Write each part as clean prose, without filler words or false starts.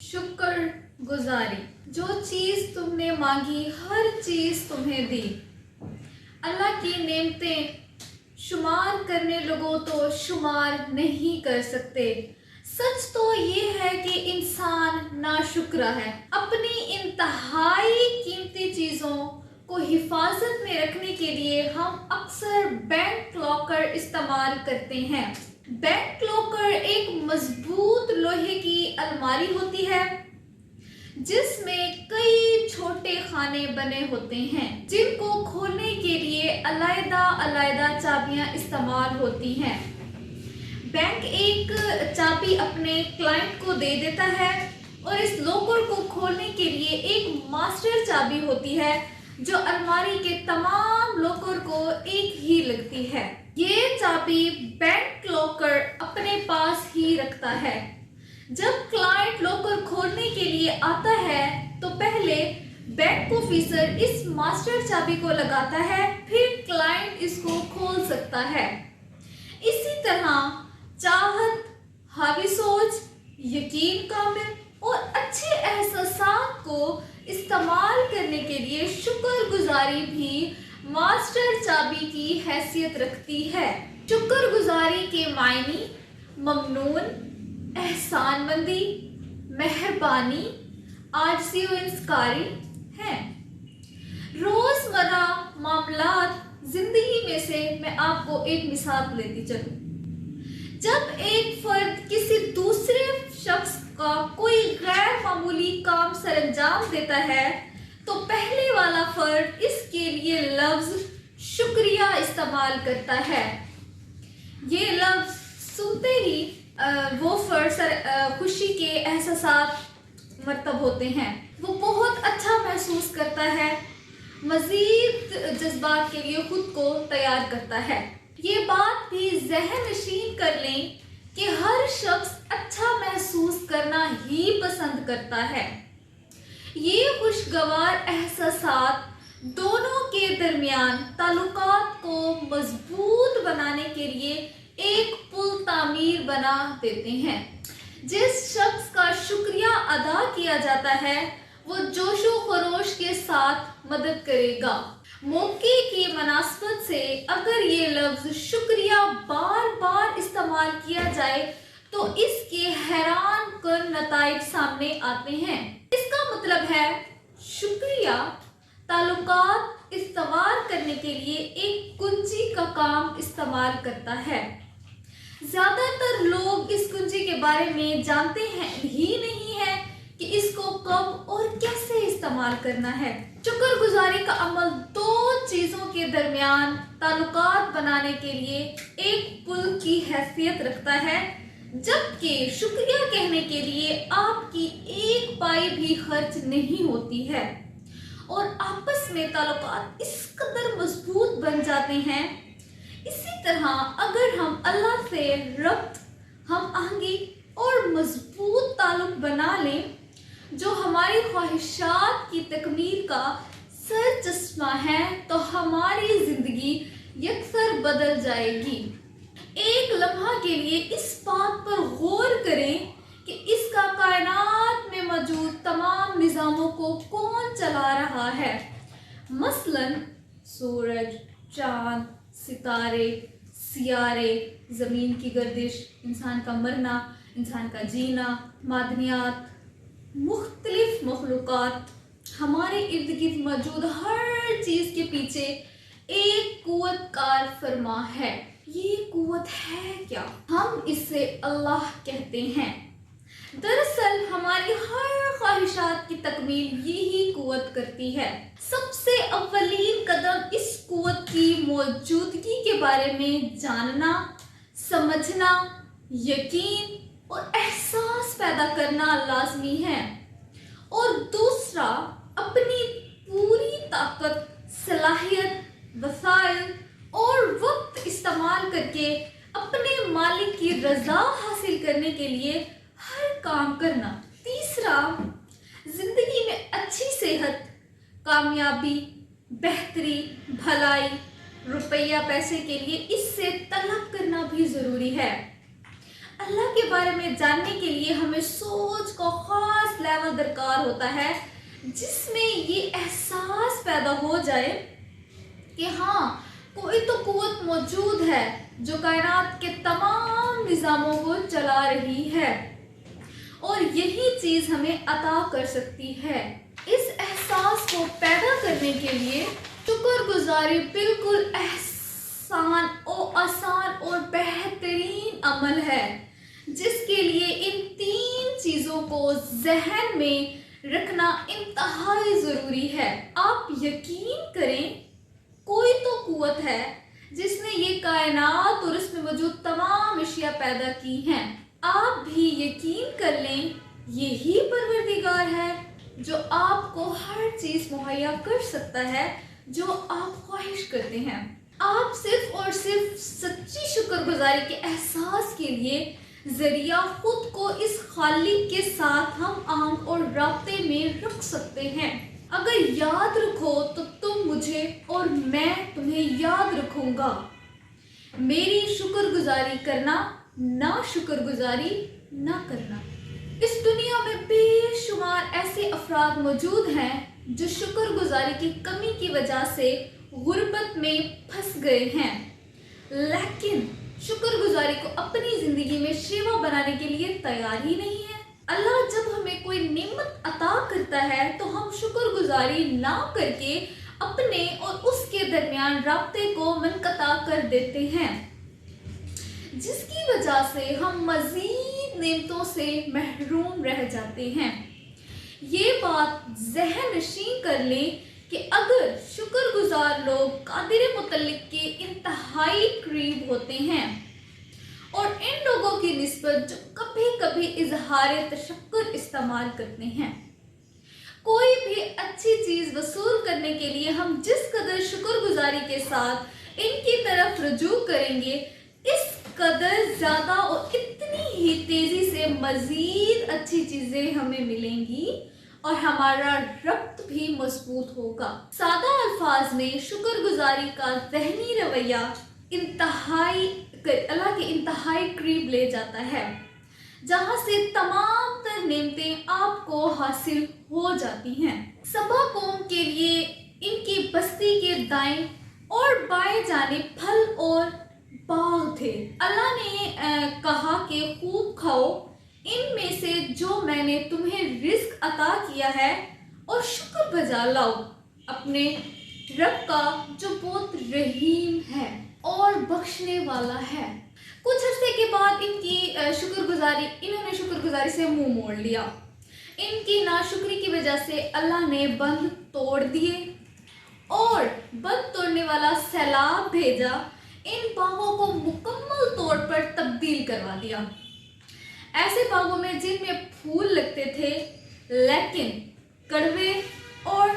शुक्र गुजारी। जो चीज तुमने मांगी हर चीज तुम्हें दी। अल्लाह की नेमतें शुमार करने लगो तो शुमार नहीं कर सकते। सच तो ये है कि इंसान नाशुक्र है। अपनी इंतहाई कीमती चीजों को हिफाजत में रखने के लिए हम अक्सर बैंक लॉकर इस्तेमाल करते हैं। बैंक लॉकर एक मजबूत लोहे की अलमारी होती है जिसमें कई छोटे खाने बने होते हैं जिनको खोलने के लिए अलग-अलग चाबियां इस्तेमाल होती हैं। बैंक एक चाबी अपने क्लाइंट को दे देता है और इस लॉकर को खोलने के लिए एक मास्टर चाबी होती है जो अलमारी के तमाम लॉकर को एक ही लगती है। ये चाबी बैंक लॉकर अपने पास ही रखता है। जब क्लाइंट लॉकर खोलने के लिए आता है तो पहले बैंक ऑफिसर इस मास्टर चाबी को लगाता है, फिर क्लाइंट इसको खोल सकता है। इसी तरह चाहत, हावी सोच, यकीन कामिल और अच्छे एहसासात को इस्तेमाल करने के लिए शुक्रगुजारी भी मास्टर चाबी की हैसियत रखती है। शुक्रगुजारी के मायने ममनून, एहसानमंदी, मेहरबानी, आजिज़ी व इंसकारी हैं। रोजमर्रा मामलात जिंदगी में से मैं आपको एक मिसाल लेती चलूं। जब एक फर्द किसी दूसरे शख्स का कोई गैर मामूली काम सरअंजाम देता है तो पहले वाला फर्द इसके लिए लफ्ज शुक्रिया इस्तेमाल करता है। ये लफ्ज सुनते ही वो फर्द खुशी के एहसास मरतब होते हैं। वो बहुत अच्छा महसूस करता है, मजीद जज्बात के लिए खुद को तैयार करता है। ये बात भी ज़हन नशीन कर लें कि हर शख्स अच्छा महसूस करना ही पसंद करता है। ये खुशगवार एहसासात दोनों के दरमियान ताल्लुकात को मजबूत बनाने के लिए एक पुल तामीर बना देते हैं। जिस शख्स का शुक्रिया अदा किया जाता है वो जोशो खरोश के साथ मदद करेगा। मौके की मुनासबत से अगर ये लफ्ज शुक्रिया बार बार इस्तेमाल किया जाए तो इसके हैरान कर नताइज सामने आते हैं। इसका मतलब है शुक्रिया ताल्लुकात इस्तेमाल करने के लिए एक कुंजी का काम इस्तेमाल करता है। ज्यादातर लोग इस कुंजी के बारे में जानते हैं ही नहीं है कि इसको कब और कैसे इस्तेमाल करना है। शुक्रगुजारी का अमल दो चीजों के दरमियान ताल्लुकात बनाने के लिए एक पुल की हैसियत रखता है, जबकि शुक्रिया कहने के लिए आपकी एक पाई भी खर्च नहीं होती है और आपस में ताल्लुकात इस कदर मजबूत बन जाते हैं। इसी तरह अगर हम अल्लाह से रब्त, हम आहंगी और मजबूत ताल्लुक बना लें जो हमारी ख्वाहिशात की तकमील का सर चश्मा है तो हमारी जिंदगी यकसर बदल जाएगी। एक लम्हा के लिए इस बात पर गौर करें कि इसका कायनात में मौजूद तमाम निज़ामों को कौन चला रहा है। मसलन सूरज, चांद, सितारे, सियारे, ज़मीन की गर्दिश, इंसान का मरना, इंसान का जीना, मादनियात, मुख्तलिफ मखलूक़ात, हमारे इर्द गिर्द मौजूद हर चीज़ के पीछे एक कुव्वत कार फरमा है। ये कुव्वत है क्या? हम इसे अल्लाह कहते हैं। दरअसल हमारी हर ख्वाहिशात की तकमील यही कुव्वत करती है। सबसे अव्वलीन कदम इस कुव्वत की मौजूदगी के बारे में जानना, समझना, यकीन और एहसास पैदा करना लाजमी है और दूसरा अपनी पूरी ताकत, सलाहियत, वसाइल और वक्त इस्तेमाल करके अपने मालिक की रजा हासिल करने के लिए हर काम करना। तीसरा, जिंदगी में अच्छी सेहत, कामयाबी, बेहतरी, भलाई, रुपया पैसे के लिए इससे तलब करना भी जरूरी है। अल्लाह के बारे में जानने के लिए हमें सोच का खास लेवल दरकार होता है, जिसमें ये एहसास पैदा हो जाए कि हाँ, कोई तो कुव्वत मौजूद है जो कायनात के तमाम निज़ामों को चला रही है और यही चीज़ हमें अता कर सकती है। इस एहसास को पैदा करने के लिए शुक्रगुजारी बिल्कुल आसान और बेहतरीन अमल है, जिसके लिए इन 3 चीज़ों को जहन में रखना इंतहाई ज़रूरी है। आप यकीन करें, कोई तो कुव्वत है जिसने ये कायनात और इसमें मौजूद तमाम अशिया पैदा की हैं। आप भी यकीन कर लें, यही परवरदिगार है जो आपको हर चीज़ मुहैया कर सकता है जो आप ख्वाहिश करते हैं। आप सिर्फ और सिर्फ सच्ची शुक्रगुजारी के एहसास के लिए ज़रिया खुद को इस खालिक के साथ हम आहंग और राब्ते में रख सकते हैं। अगर याद रखो तो तुम मुझे और मैं तुम्हें याद रखूंगा। मेरी शुक्रगुजारी करना, ना शुक्रगुजारी ना करना। इस दुनिया में बेशुमार ऐसे अफराद मौजूद हैं जो शुक्रगुजारी की कमी की वजह से गुर्बत में फंस गए हैं, लेकिन शुक्रगुजारी को अपनी ज़िंदगी में शेवा बनाने के लिए तैयार ही नहीं है। अल्लाह जब हमें कोई नेमत अता करता है तो हम शुक्रगुजारी ना करके अपने और उसके दरमियान राब्ते को मुनक़ता कर देते हैं, जिसकी वजह से हम मज़ीद नेमतों से महरूम रह जाते हैं। ये बात ज़हन नशीं कर लें कि अगर शुक्रगुजार लोग कादिर मुतल्लिक के इंतहाई करीब होते हैं और इन लोगों की निस्बत जो कभी कभी इजहार तशक्कुर इस्तेमाल करते हैं, कोई भी अच्छी चीज़ वसूल करने के लिए हम जिस कदर शुक्रगुजारी के साथ इनकी तरफ रुजू करेंगे, इस कदर ज़्यादा और इतनी ही तेज़ी से मज़ीद अच्छी चीज़ें हमें मिलेंगी और हमारा रब्त भी मजबूत होगा। सादा अल्फाज में शुक्रगुजारी का ज़हनी रवैया अल्लाह के इंतहाई करीब ले जाता है, जहाँ से तमाम तर नेमतें आपको हासिल हो जाती हैं। सबा कौम के लिए इनकी बस्ती के दाएं और बाएं जानिब फल और बाग थे। अल्लाह ने कहा कि खूब खाओ इनमें से जो मैंने तुम्हें रिज्क अता किया है और शुक्र बजा लाओ अपने रब का जो बहुत रहीम है और बख्शने वाला है। कुछ अरसे के बाद इन्होंने शुक्रगुजारी से मुंह मोड़ लिया। इनकी नाशुक्री की वजह से अल्लाह ने बंद तोड़ दिए और बंद तोड़ने वाला सैलाब भेजा, इन बागों को मुकम्मल तौर पर तब्दील करवा दिया। ऐसे बागों में जिनमें फूल लगते थे लेकिन कड़वे और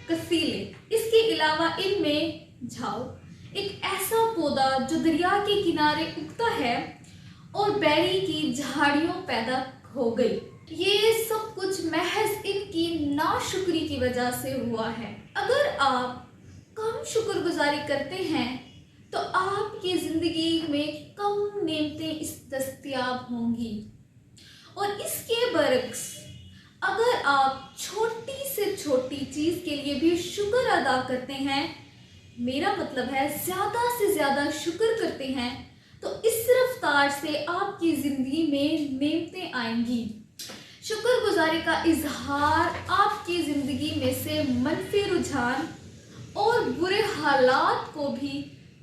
कसीले, इसके अलावा इनमें झाऊ, एक ऐसा पौधा जो दरिया के किनारे उगता है, और बेरी की झाड़ियों पैदा हो गई। ये सब कुछ महज इनकी नाशुक्री की वजह से हुआ है। अगर आप कम शुक्रगुजारी करते हैं तो आपकी ज़िंदगी में कम नेमतें दस्तयाब होंगी, और इसके बरक्स अगर आप छोटी से छोटी चीज़ के लिए भी शुक्र अदा करते हैं, मेरा मतलब है ज़्यादा से ज़्यादा शुक्र करते हैं, तो इस रफ्तार से आपकी ज़िंदगी में नेमतें आएंगी। शुक्रगुजारी का इजहार आपकी ज़िंदगी में से मनफी रुझान और बुरे हालात को भी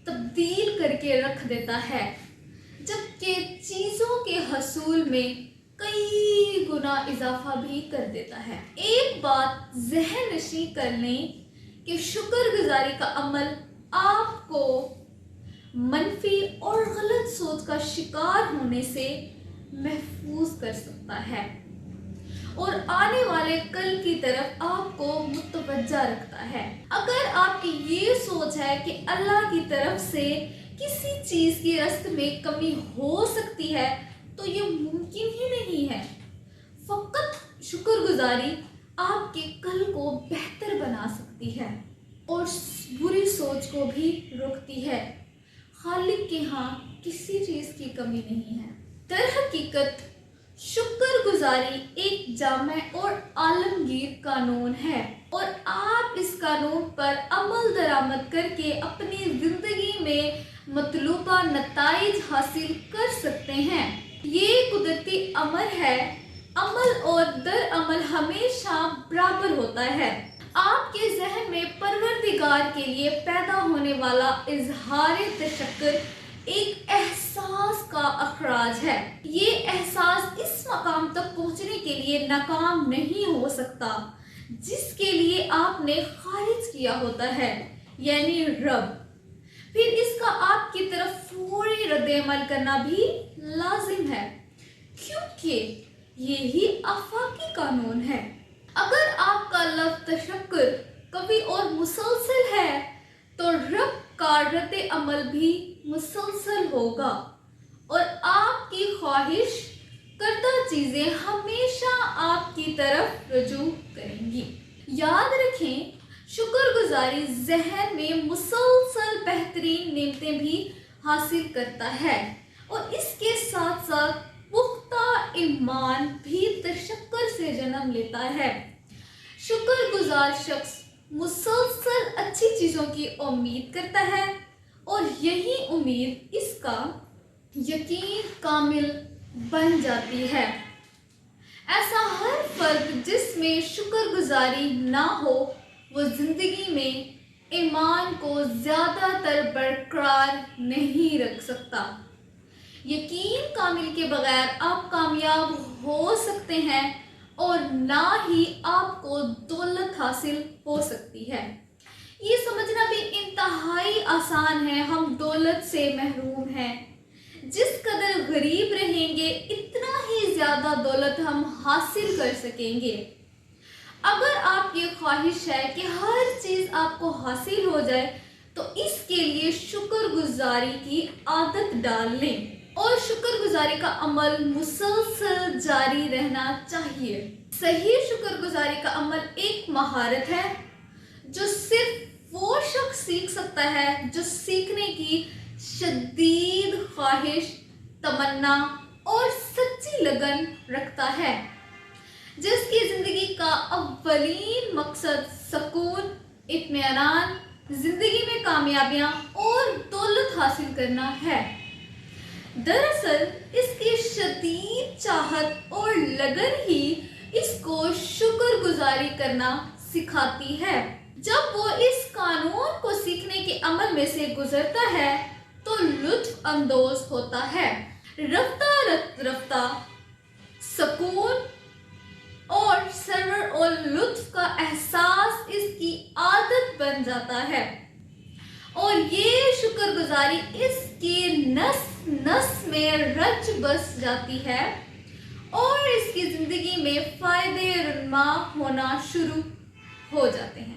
तब्दील करके रख देता है, जबकि चीज़ों के हसूल में कई गुना इजाफा भी कर देता है। एक बात ज़हन नशीं कर लें कि शुक्रगुजारी का अमल आपको मनफी और गलत सोच का शिकार होने से महफूज कर सकता है और आने वाले कल की तरफ आपको मुतवज्जा रखता है। अगर आपकी ये सोच है कि अल्लाह की तरफ से किसी चीज़ की रस्त में कमी हो सकती है, तो ये मुमकिन ही नहीं है। फ़कत शुक्रगुजारी आपके कल को बेहतर बना सकती है और बुरी सोच को भी रोकती है। खालिक के यहाँ किसी चीज़ की कमी नहीं है। در حقیقت شکر گزاری ایک جامع اور عالمگیر قانون ہے اور آپ اس قانون پر عمل درآمد کر کے اپنی زندگی میں مطلوبہ نتائج حاصل کر سکتے ہیں۔ یہ قدرتی امر ہے، عمل اور در عمل ہمیشہ برابر ہوتا ہے۔ آپ کے ذہن میں پروردگار کے لیے پیدا ہونے والا اظہار تشکر ایک احساس کا اخراج ہے۔ یہ احساس اس مقام تک پہنچنے کے لیے ناکام نہیں ہو سکتا جس کے لیے آپ نے خارج کیا ہوتا ہے، یعنی رب۔ پھر اس کا آپ کی طرف فوری رد عمل کرنا بھی لازم ہے، کیونکہ یہی آفاقی قانون ہے۔ اگر آپ کا لفظ تشکر قوی اور مسلسل ہے تو رب کا رد عمل بھی مسلسل ہوگا اور آپ کی خواہش کردہ چیزیں ہمیشہ آپ کی طرف رجوع کریں گی۔ یاد رکھیں، شکر گزاری ذہن میں مسلسل بہترین نعمتیں بھی حاصل کرتا ہے اور اس کے ساتھ ساتھ پختہ ایمان بھی تشکر سے جنم لیتا ہے۔ شکر گزار شخص مسلسل اچھی چیزوں کی امید کرتا ہے اور یہی امید اس کا یقین کامل بن جاتی ہے۔ ایسا ہر فرد جس میں شکر گزاری نہ ہو وہ زندگی میں ایمان کو زیادہ تر برقرار نہیں رکھ سکتا۔ یقین کامل کے بغیر آپ کامیاب ہو سکتے ہیں اور نہ ہی آپ کو دولت حاصل ہو سکتی ہے۔ یہ سمجھنا بھی انتہائی آسان ہے، ہم دولت سے محروم ہیں۔ جس قدر غریب رہیں گے اتنا ہی زیادہ دولت ہم حاصل کر سکیں گے۔ اگر آپ کی خواہش ہے کہ ہر چیز آپ کو حاصل ہو جائے تو اس کے لیے شکر گزاری کی عادت ڈال لیں اور شکر گزاری کا عمل مسلسل جاری رہنا چاہیے۔ صحیح شکر گزاری کا عمل ایک مہارت ہے جو صرف وہ شخص سیکھ سکتا ہے جو سیکھنے کی شدید خواہش، تمنا اور سچی لگن رکھتا ہے، جس کی زندگی کا اولین مقصد سکون، اطمینان، زندگی میں کامیابیاں اور دولت حاصل کرنا ہے۔ دراصل اس کی شدید چاہت اور لگن ہی اس کو شکر گزاری کرنا سکھاتی ہے۔ جب وہ اس قانون کو سیکھنے کے عمل میں سے گزرتا ہے تو لطف اندوز ہوتا ہے۔ رفتہ رفتہ سکون اور سرور اور لطف کا احساس اس کی عادت بن جاتا ہے اور یہ شکر گزاری اس کی نس نس میں رچ بس جاتی ہے اور اس کی زندگی میں فائدے رونما ہونا شروع ہو جاتے ہیں۔